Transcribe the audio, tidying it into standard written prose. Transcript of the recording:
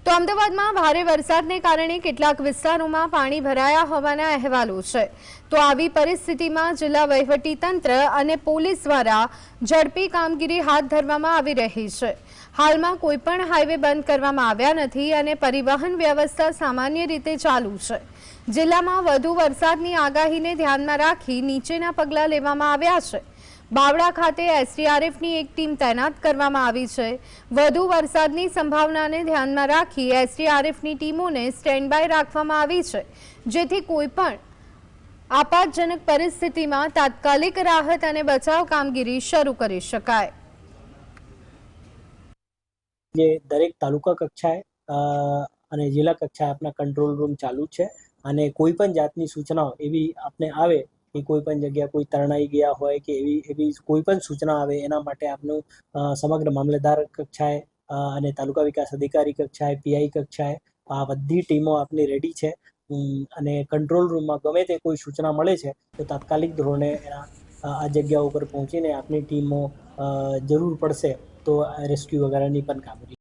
તો અમદાવાદમાં ભારે વરસાદને કારણે કેટલાક વિસ્તારોમાં પાણી ભરાયા હોવાના અહેવાલો છે। તો આવી પરિસ્થિતિમાં જિલ્લા વહીવટીતંત્ર અને પોલીસ દ્વારા ઝડપી કામગીરી હાથ ધરવામાં આવી રહી છે। હાલમાં કોઈપણ હાઈવે બંધ કરવામાં આવ્યા નથી અને પરિવહન વ્યવસ્થા સામાન્ય રીતે ચાલુ છે। જિલ્લામાં વધુ વરસાદની આગાહીને ધ્યાનમાં રાખી નીચેના પગલાં લેવામાં આવ્યા છે। બાવળા ખાતે એસડીઆરએફની એક ટીમ તૈનાત કરવામાં આવી છે। વધુ વરસાદની સંભાવનાને ધ્યાનમાં રાખી એસડીઆરએફની ટીમોને સ્ટેન્ડ બાય રાખવામાં આવી છે, જેથી કોઈપણ આપાતજનક પરિસ્થિતિમાં તાત્કાલિક રાહત અને બચાવ કામગીરી શરૂ કરી શકાય। જે દરેક તાલુકા કક્ષાએ અને જિલ્લા કક્ષાએ આપણા કંટ્રોલ રૂમ ચાલુ છે અને કોઈ પણ જાતની સૂચનાઓ એવી આપને આવે કે કોઈ પણ જગ્યા કોઈ તરણાઈ ગયા હોય કે એવી કોઈ પણ સૂચના આવે એના માટે આપનું સમગ્ર મામલતદાર કક્ષાએ અને તાલુકા વિકાસ અધિકારી કક્ષાએ પીઆઈ કક્ષાએ આ બધી ટીમો આપની રેડી છે અને કંટ્રોલ રૂમમાં ગમે તે કોઈ સૂચના મળે છે તો તાત્કાલિક ધોરણે આ જગ્યા ઉપર પહોંચીને આપની ટીમો જરૂર પડશે તો રેસ્ક્યુ વગેરેની પણ કામગીરી